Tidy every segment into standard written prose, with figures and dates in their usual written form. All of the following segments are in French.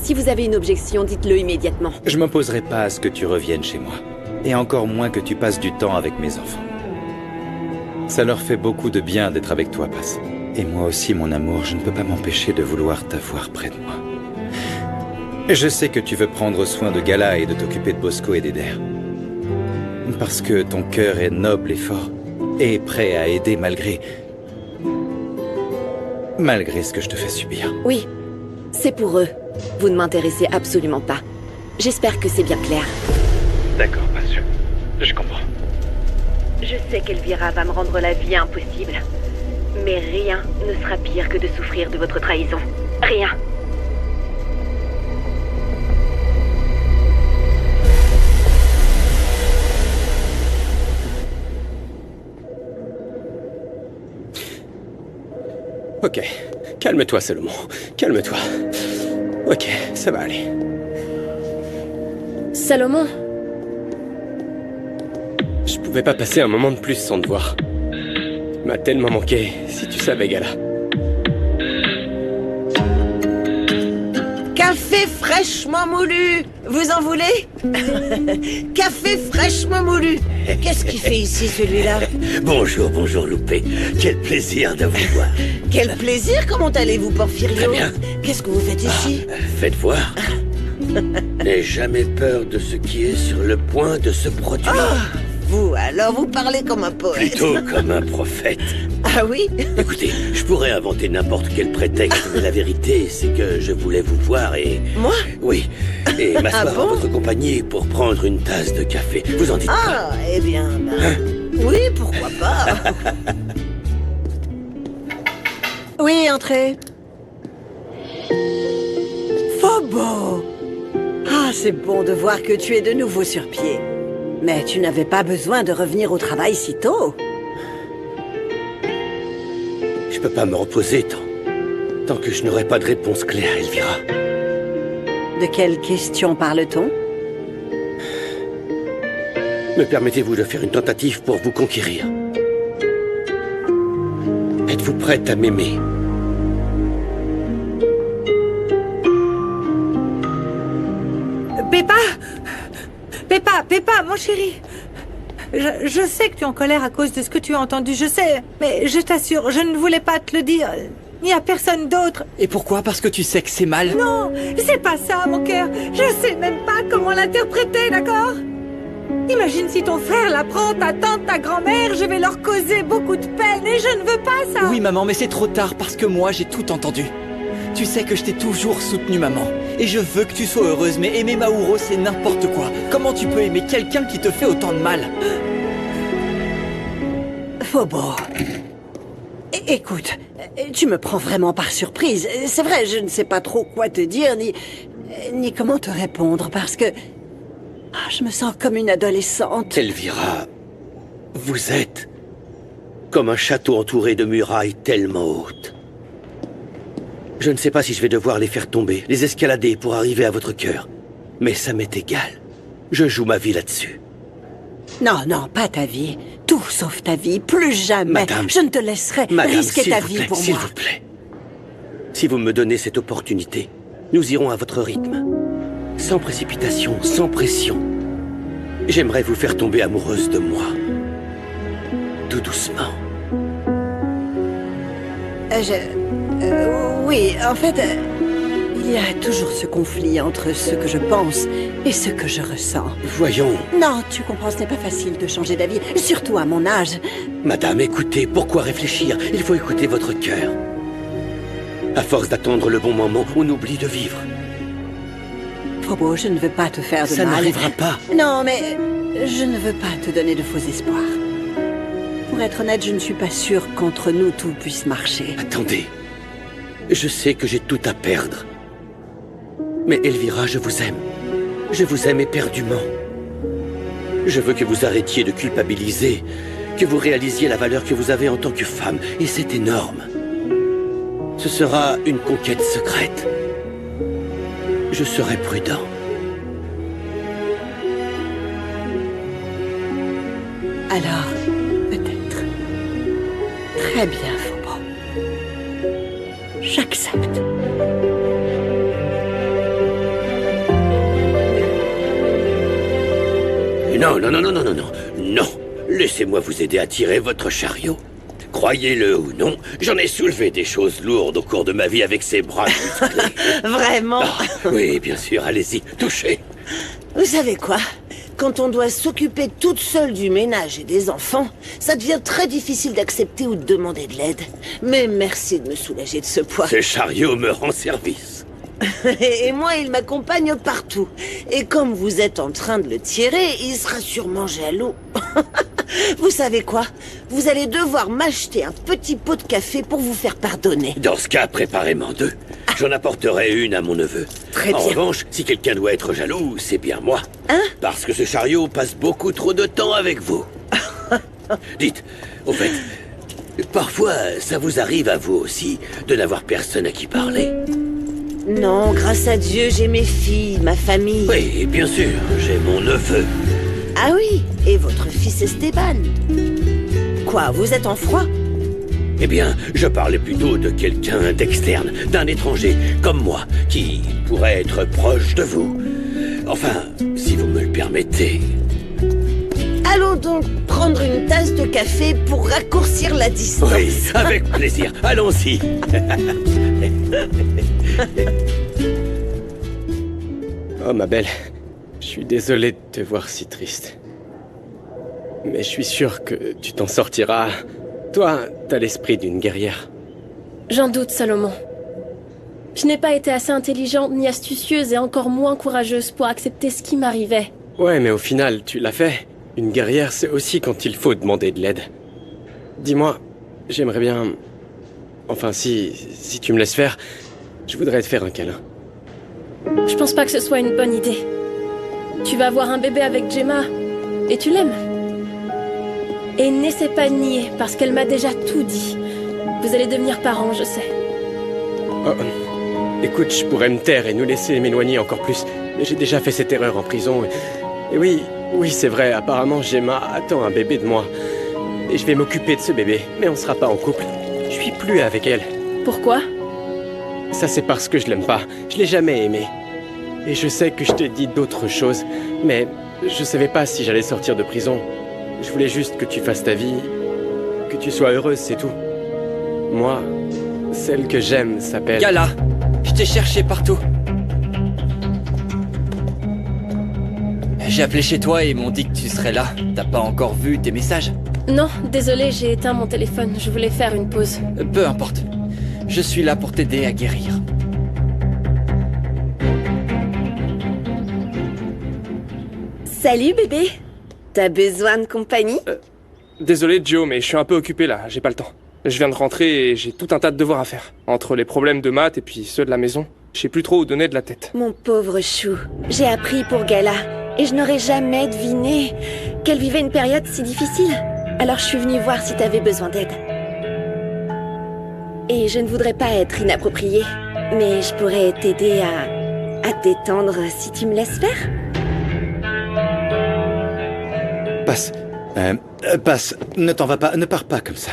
Si vous avez une objection, dites-le immédiatement. Je m'opposerai pas à ce que tu reviennes chez moi. Et encore moins que tu passes du temps avec mes enfants. Ça leur fait beaucoup de bien d'être avec toi, Paz. Et moi aussi, mon amour, je ne peux pas m'empêcher de vouloir t'avoir près de moi. Je sais que tu veux prendre soin de Gala et de t'occuper de Bosco et d'Eder. Parce que ton cœur est noble et fort. Et prêt à aider malgré ce que je te fais subir. Oui, c'est pour eux. Vous ne m'intéressez absolument pas. J'espère que c'est bien clair. D'accord, Paz, je comprends. Je sais qu'Elvira va me rendre la vie impossible. Mais rien ne sera pire que de souffrir de votre trahison. Rien. Ok, calme-toi Salomon, calme-toi. Ok, ça va aller. Salomon, Je pouvais pas passer un moment de plus sans te voir. Tu m'as tellement manqué, si tu savais, Gala. Café fraîchement moulu. Vous en voulez? Café fraîchement moulu. Qu'est-ce qu'il fait ici, celui-là? Bonjour, bonjour, Loupé. Quel plaisir de vous voir. Quel plaisir. Comment allez-vous, Porfirio? Très bien. Qu'est-ce que vous faites ici? Faites voir. N'aie jamais peur de ce qui est sur le point de se produire. Vous, alors, vous parlez comme un poète. Plutôt comme un prophète. Ah oui? Écoutez, je pourrais inventer n'importe quel prétexte, mais la vérité, c'est que je voulais vous voir et... Moi? Oui, et m'asseoir Ah bon en votre compagnie pour prendre une tasse de café. Vous en dites pas? Ah, eh bien, oui, pourquoi pas. Oui, entrez. Fobo! Ah, c'est bon de voir que tu es de nouveau sur pied. Mais tu n'avais pas besoin de revenir au travail si tôt. Je peux pas me reposer tant que je n'aurai pas de réponse claire, Elvira. De quelle question parle-t-on? Me permettez-vous de faire une tentative pour vous conquérir? Êtes-vous prête à m'aimer? Peppa, mon chéri. Je sais que tu es en colère à cause de ce que tu as entendu, je sais. Mais je t'assure, je ne voulais pas te le dire. Ni à personne d'autre. Et pourquoi? Parce que tu sais que c'est mal? Non, c'est pas ça, mon cœur. Je sais même pas comment l'interpréter, d'accord? Imagine si ton frère l'apprend, ta tante, ta grand-mère, je vais leur causer beaucoup de peine et je ne veux pas ça. Oui, maman, mais c'est trop tard parce que moi, j'ai tout entendu. Tu sais que je t'ai toujours soutenue, maman. Et je veux que tu sois heureuse, mais aimer Mauro, c'est n'importe quoi. Comment tu peux aimer quelqu'un qui te fait autant de mal? Fobo. Écoute, tu me prends vraiment par surprise. C'est vrai, je ne sais pas trop quoi te dire, ni comment te répondre, parce que... je me sens comme une adolescente. Elvira, vous êtes comme un château entouré de murailles tellement hautes. Je ne sais pas si je vais devoir les faire tomber, les escalader pour arriver à votre cœur. Mais ça m'est égal. Je joue ma vie là-dessus. Non, pas ta vie. Tout sauf ta vie. Plus jamais. Madame, je ne te laisserai risquer ta vie pour s'il moi. vous plaît. Si vous me donnez cette opportunité, nous irons à votre rythme. Sans précipitation, sans pression. J'aimerais vous faire tomber amoureuse de moi. Tout doucement. Oui, en fait, il y a toujours ce conflit entre ce que je pense et ce que je ressens. Voyons. Non, tu comprends, ce n'est pas facile de changer d'avis, surtout à mon âge. Madame, écoutez, pourquoi réfléchir? Il faut écouter votre cœur. À force d'attendre le bon moment, on oublie de vivre. Fobo, je ne veux pas te faire de Ça mal. n'arrivera pas. Non, mais je ne veux pas te donner de faux espoirs. Pour être honnête, je ne suis pas sûre qu'entre nous tout puisse marcher. Attendez. Je sais que j'ai tout à perdre. Mais Elvira, je vous aime. Je vous aime éperdument. Je veux que vous arrêtiez de culpabiliser, que vous réalisiez la valeur que vous avez en tant que femme, et c'est énorme. Ce sera une conquête secrète. Je serai prudent. Alors, peut-être. Très bien, Fobo. J'accepte. Non, non, non, non, non, non, non, non. Laissez-moi vous aider à tirer votre chariot. Croyez-le ou non, j'en ai soulevé des choses lourdes au cours de ma vie avec ces bras musclés. Vraiment? Ah, oui, bien sûr, allez-y, touchez. Vous savez quoi? Quand on doit s'occuper toute seule du ménage et des enfants, ça devient très difficile d'accepter ou de demander de l'aide. Mais merci de me soulager de ce poids. Ce chariot me rend service. Et moi, il m'accompagne partout. Et comme vous êtes en train de le tirer, il sera sûrement jaloux. Vous savez quoi? Vous allez devoir m'acheter un petit pot de café pour vous faire pardonner. Dans ce cas, préparez-moi 2. J'en apporterai une à mon neveu. Très bien. En revanche, si quelqu'un doit être jaloux, c'est bien moi. Hein? Parce que ce chariot passe beaucoup trop de temps avec vous. Dites, au fait, parfois, ça vous arrive à vous aussi de n'avoir personne à qui parler? Non, grâce à Dieu, j'ai mes filles, ma famille. Oui, bien sûr, j'ai mon neveu. Ah oui, et votre fils Esteban. Quoi, vous êtes en froid? Eh bien, je parlais plutôt de quelqu'un d'externe, d'un étranger, comme moi, qui pourrait être proche de vous. Enfin, si vous me le permettez. Allons donc prendre une tasse de café pour raccourcir la distance. Oui, avec plaisir. Allons-y. Oh, ma belle, je suis désolé de te voir si triste. Mais je suis sûr que tu t'en sortiras. Toi, t'as l'esprit d'une guerrière. J'en doute, Salomon. Je n'ai pas été assez intelligente ni astucieuse et encore moins courageuse pour accepter ce qui m'arrivait. Ouais, mais au final, tu l'as fait. Une guerrière, c'est aussi quand il faut demander de l'aide. Dis-moi, j'aimerais bien... Enfin, si tu me laisses faire, je voudrais te faire un câlin. Je pense pas que ce soit une bonne idée. Tu vas avoir un bébé avec Gemma, et tu l'aimes. Et n'essaie pas de nier, parce qu'elle m'a déjà tout dit. Vous allez devenir parents, je sais. Oh, écoute, je pourrais me taire et nous laisser m'éloigner encore plus. Mais j'ai déjà fait cette erreur en prison. Et oui, c'est vrai, apparemment Gemma attend un bébé de moi. Et je vais m'occuper de ce bébé, mais on sera pas en couple. Je suis plus avec elle. Pourquoi? Ça, c'est parce que je l'aime pas. Je l'ai jamais aimée. Et je sais que je t'ai dit d'autres choses, mais je savais pas si j'allais sortir de prison. Je voulais juste que tu fasses ta vie, que tu sois heureuse, c'est tout. Moi, celle que j'aime s'appelle... Gala, je t'ai cherché partout. J'ai appelé chez toi et ils m'ont dit que tu serais là. T'as pas encore vu tes messages? Non, désolé, j'ai éteint mon téléphone. Je voulais faire une pause. Peu importe. Je suis là pour t'aider à guérir. Salut bébé. T'as besoin de compagnie? Désolé Joe, mais je suis un peu occupé là, j'ai pas le temps. Je viens de rentrer et j'ai tout un tas de devoirs à faire. Entre les problèmes de maths et puis ceux de la maison, je sais plus trop où donner de la tête. Mon pauvre chou, j'ai appris pour Gala et je n'aurais jamais deviné qu'elle vivait une période si difficile. Alors je suis venue voir si t'avais besoin d'aide. Et je ne voudrais pas être inappropriée, mais je pourrais t'aider à te détendre si tu me laisses faire. Passe, ne t'en va pas, ne pars pas comme ça.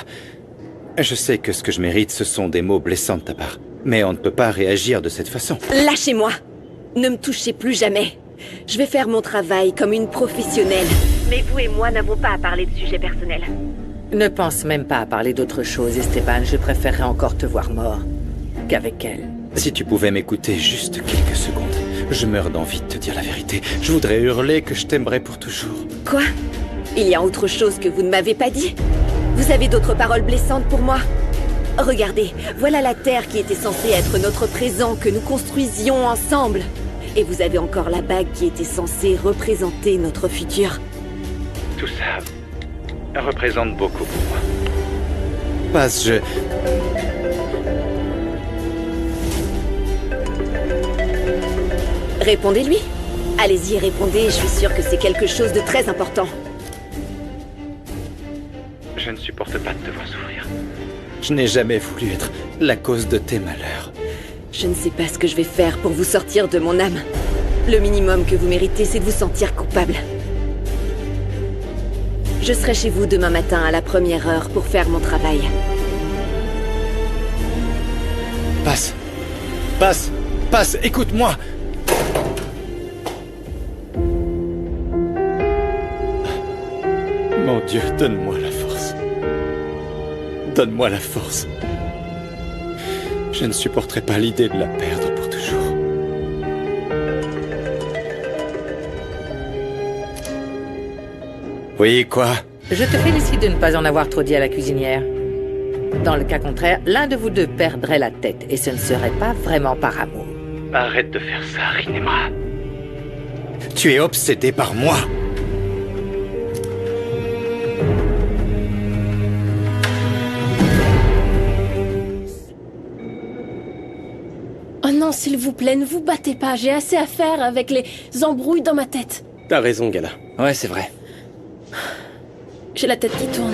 Je sais que ce que je mérite, ce sont des mots blessants de ta part. Mais on ne peut pas réagir de cette façon. Lâchez-moi. Ne me touchez plus jamais. Je vais faire mon travail comme une professionnelle. Mais vous et moi n'avons pas à parler de sujets personnels. Ne pense même pas à parler d'autre chose, Esteban. Je préférerais encore te voir mort qu'avec elle. Si tu pouvais m'écouter juste quelques secondes, je meurs d'envie de te dire la vérité. Je voudrais hurler que je t'aimerais pour toujours. Quoi? Il y a autre chose que vous ne m'avez pas dit? Vous avez d'autres paroles blessantes pour moi? Regardez, voilà la Terre qui était censée être notre présent que nous construisions ensemble. Et vous avez encore la bague qui était censée représenter notre futur. Tout ça représente beaucoup pour moi. Passe, Répondez-lui. Allez-y, répondez, je suis sûre que c'est quelque chose de très important. Je ne supporte pas de te voir souffrir. Je n'ai jamais voulu être la cause de tes malheurs. Je ne sais pas ce que je vais faire pour vous sortir de mon âme. Le minimum que vous méritez, c'est de vous sentir coupable. Je serai chez vous demain matin à la première heure pour faire mon travail. Passe, écoute-moi. Dieu, donne-moi la force. Donne-moi la force. Je ne supporterai pas l'idée de la perdre pour toujours. Oui, quoi? Je te félicite de ne pas en avoir trop dit à la cuisinière. Dans le cas contraire, l'un de vous deux perdrait la tête, et ce ne serait pas vraiment par amour. Arrête de faire ça, Rinema. Tu es obsédé par moi. Oh non, s'il vous plaît, ne vous battez pas. J'ai assez à faire avec les embrouilles dans ma tête. T'as raison, Gala. Ouais, c'est vrai. J'ai la tête qui tourne.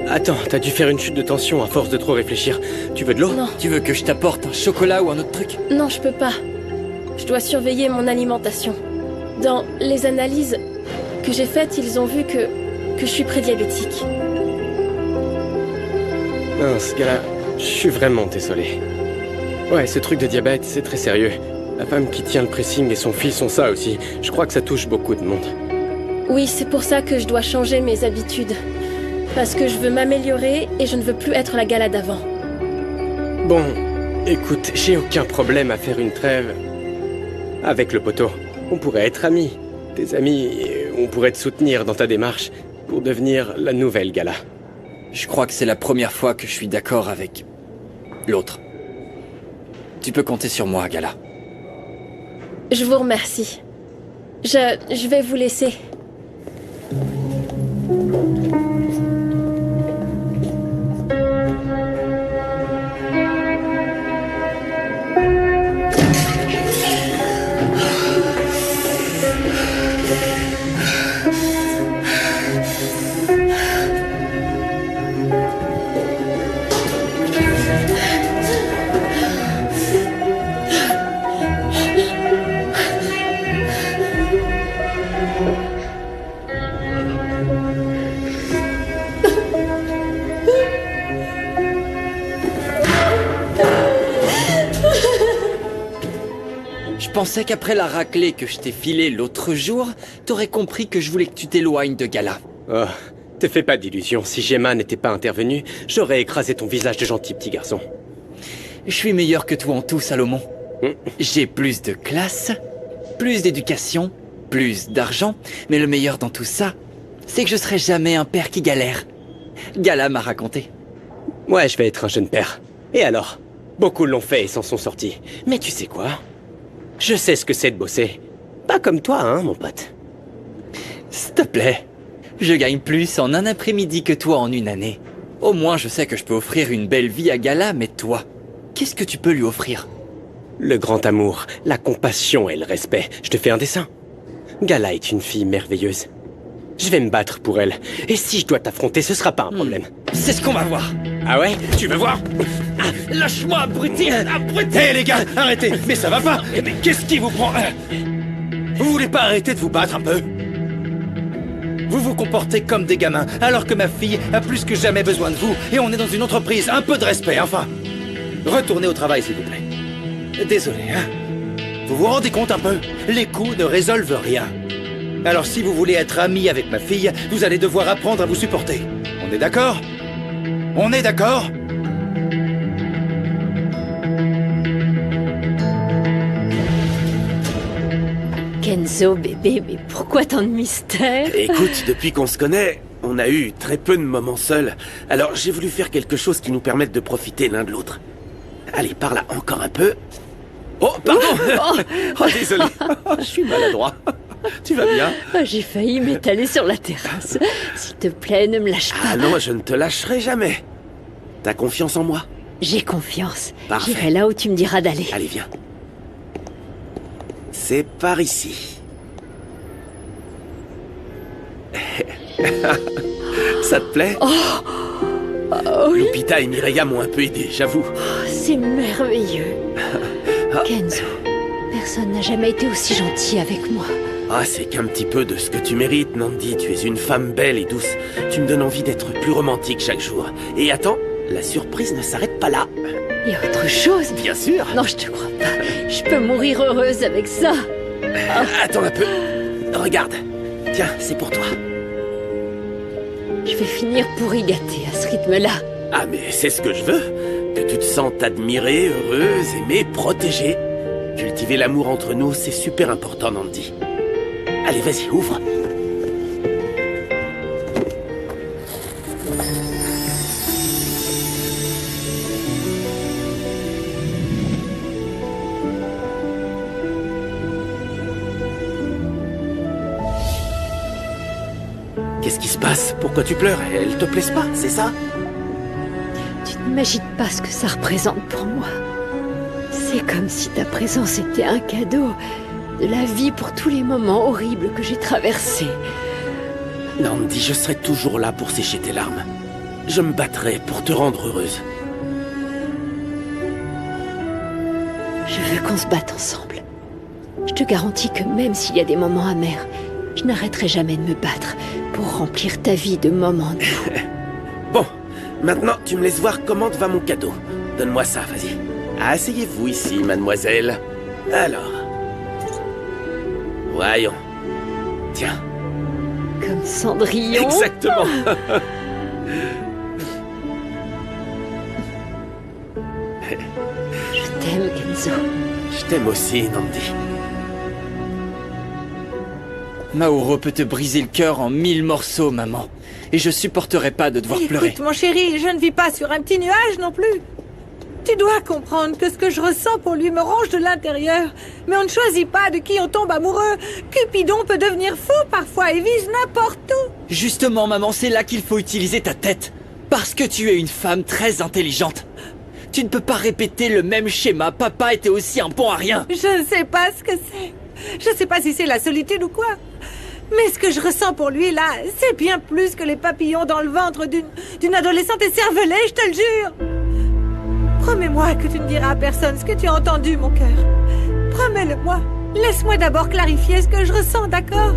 Attends, t'as dû faire une chute de tension à force de trop réfléchir. Tu veux de l'eau? Non. Tu veux que je t'apporte un chocolat ou un autre truc? Non, je peux pas. Je dois surveiller mon alimentation. Dans les analyses que j'ai faites, ils ont vu que je suis prédiabétique. Mince, Gala, je suis vraiment désolé. Ouais, ce truc de diabète, c'est très sérieux. La femme qui tient le pressing et son fils ont ça aussi. Je crois que ça touche beaucoup de monde. Oui, c'est pour ça que je dois changer mes habitudes. Parce que je veux m'améliorer et je ne veux plus être la Gala d'avant. Bon, écoute, j'ai aucun problème à faire une trêve avec le poteau. On pourrait être amis. Des amis, et on pourrait te soutenir dans ta démarche pour devenir la nouvelle Gala. Je crois que c'est la première fois que je suis d'accord avec l'autre. Tu peux compter sur moi, Gala. Je vous remercie. Je vais vous laisser. Je pensais qu'après la raclée que je t'ai filée l'autre jour, t'aurais compris que je voulais que tu t'éloignes de Gala. Oh, te fais pas d'illusions. Si Gemma n'était pas intervenue, j'aurais écrasé ton visage de gentil petit garçon. Je suis meilleur que toi en tout, Salomon. J'ai plus de classe, plus d'éducation, plus d'argent, mais le meilleur dans tout ça, c'est que je serai jamais un père qui galère. Gala m'a raconté. Ouais, je vais être un jeune père. Et alors? Beaucoup l'ont fait et s'en sont sortis. Mais tu sais quoi? Je sais ce que c'est de bosser. Pas comme toi, hein, mon pote. S'il te plaît, je gagne plus en un après-midi que toi en une année. Au moins, je sais que je peux offrir une belle vie à Gala, mais toi, qu'est-ce que tu peux lui offrir? Le grand amour, la compassion et le respect. Je te fais un dessin. Gala est une fille merveilleuse. Je vais me battre pour elle. Et si je dois t'affronter, ce sera pas un problème. C'est ce qu'on va voir. Ah ouais? Tu veux voir? Lâche-moi, abruti! Abruti! Hé les gars, arrêtez! Mais ça va pas! Mais qu'est-ce qui vous prend? Vous voulez pas arrêter de vous battre un peu? Vous vous comportez comme des gamins, alors que ma fille a plus que jamais besoin de vous, et on est dans une entreprise, un peu de respect, enfin! Retournez au travail, s'il vous plaît. Désolé, hein? Vous vous rendez compte un peu? Les coups ne résolvent rien. Alors si vous voulez être ami avec ma fille, vous allez devoir apprendre à vous supporter. On est d'accord? On est d'accord? Kenzo, bébé, mais pourquoi tant de mystère? Écoute, depuis qu'on se connaît, on a eu très peu de moments seuls. Alors j'ai voulu faire quelque chose qui nous permette de profiter l'un de l'autre. Allez, par là, encore un peu. Oh, pardon! Oh, désolé. Je suis maladroit. Tu vas bien? J'ai failli m'étaler sur la terrasse. S'il te plaît, ne me lâche pas. Ah non, je ne te lâcherai jamais. T'as confiance en moi? J'ai confiance. Parfait. J'irai là où tu me diras d'aller. Allez, viens. C'est par ici. Ça te plaît? Oh oui. Lupita et Mireia m'ont un peu aidé, j'avoue. C'est merveilleux. Kenzo, personne n'a jamais été aussi gentil avec moi. Ah, c'est qu'un petit peu de ce que tu mérites, Nandi. Tu es une femme belle et douce. Tu me donnes envie d'être plus romantique chaque jour. Et attends, la surprise ne s'arrête pas là. Et autre chose? Bien sûr. Non, je te crois pas. Je peux mourir heureuse avec ça. Attends un peu. Regarde. Tiens, c'est pour toi. Je vais finir pourri gâtée à ce rythme-là. Ah, mais c'est ce que je veux. Que tu te sentes admirée, heureuse, aimée, protégée. Cultiver l'amour entre nous, c'est super important, Nandi. Allez, vas-y, ouvre. Qu'est-ce qui se passe? Pourquoi tu pleures? Elle te plaise pas, c'est ça? Tu n'imagines pas ce que ça représente pour moi. C'est comme si ta présence était un cadeau de la vie pour tous les moments horribles que j'ai traversés. Nandi, je serai toujours là pour sécher tes larmes. Je me battrai pour te rendre heureuse. Je veux qu'on se batte ensemble. Je te garantis que même s'il y a des moments amers, je n'arrêterai jamais de me battre pour remplir ta vie de moments doux. Bon, maintenant tu me laisses voir comment te va mon cadeau. Donne-moi ça, vas-y. Asseyez-vous ici, mademoiselle. Alors. Voyons. Tiens. Comme Cendrillon. Exactement. Je t'aime, Kenzo. Je t'aime aussi, Nandi. Mauro peut te briser le cœur en 1000 morceaux, maman. Et je supporterai pas de devoir pleurer. Écoute, mon chéri, je ne vis pas sur un petit nuage non plus. Tu dois comprendre que ce que je ressens pour lui me ronge de l'intérieur. Mais on ne choisit pas de qui on tombe amoureux. Cupidon peut devenir fou parfois et vise n'importe où. Justement, maman, c'est là qu'il faut utiliser ta tête. Parce que tu es une femme très intelligente. Tu ne peux pas répéter le même schéma. Papa était aussi un bon à rien. Je ne sais pas ce que c'est. Je ne sais pas si c'est la solitude ou quoi. Mais ce que je ressens pour lui, là, c'est bien plus que les papillons dans le ventre d'une adolescente écervelée, je te le jure. Promets-moi que tu ne diras à personne ce que tu as entendu, mon cœur. Promets-le-moi. Laisse-moi d'abord clarifier ce que je ressens, d'accord?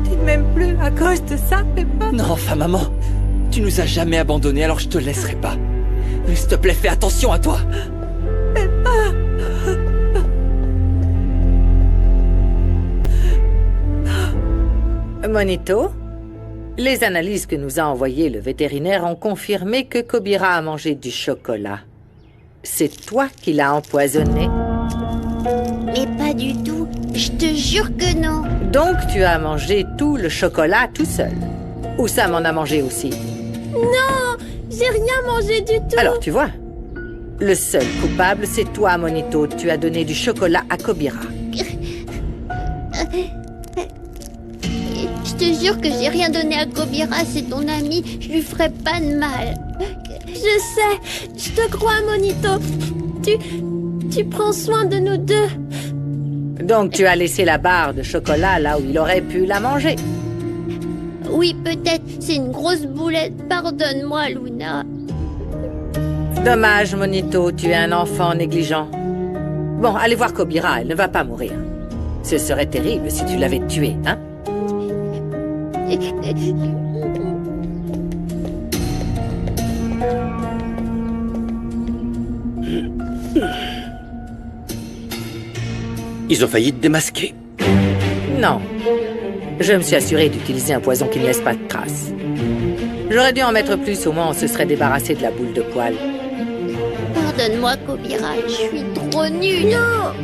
Tu ne m'aimes plus à cause de ça, Peppa? Non, enfin, maman. Tu nous as jamais abandonnés, alors je te laisserai pas. Mais s'il te plaît, fais attention à toi. Peppa. Monito, les analyses que nous a envoyées le vétérinaire ont confirmé que Kobira a mangé du chocolat. C'est toi qui l'as empoisonné. Mais pas du tout. Je te jure que non. Donc tu as mangé tout le chocolat tout seul. Ou Sam en a mangé aussi. Non, j'ai rien mangé du tout. Alors tu vois, le seul coupable c'est toi, Monito. Tu as donné du chocolat à Kobira. Je te jure que j'ai rien donné à Kobira, c'est ton ami. Je lui ferai pas de mal. Je sais, je te crois, Monito. Tu prends soin de nous deux. Donc tu as laissé la barre de chocolat là où il aurait pu la manger. Oui, peut-être. C'est une grosse boulette. Pardonne-moi, Luna. Dommage, Monito, tu es un enfant négligent. Bon, allez voir Kobira, elle ne va pas mourir. Ce serait terrible si tu l'avais tuée, hein? Ils ont failli te démasquer. Non. Je me suis assuré d'utiliser un poison qui ne laisse pas de traces. J'aurais dû en mettre plus, au moins on se serait débarrassé de la boule de poil. Pardonne-moi, Kobira. Je suis trop nulle. Non,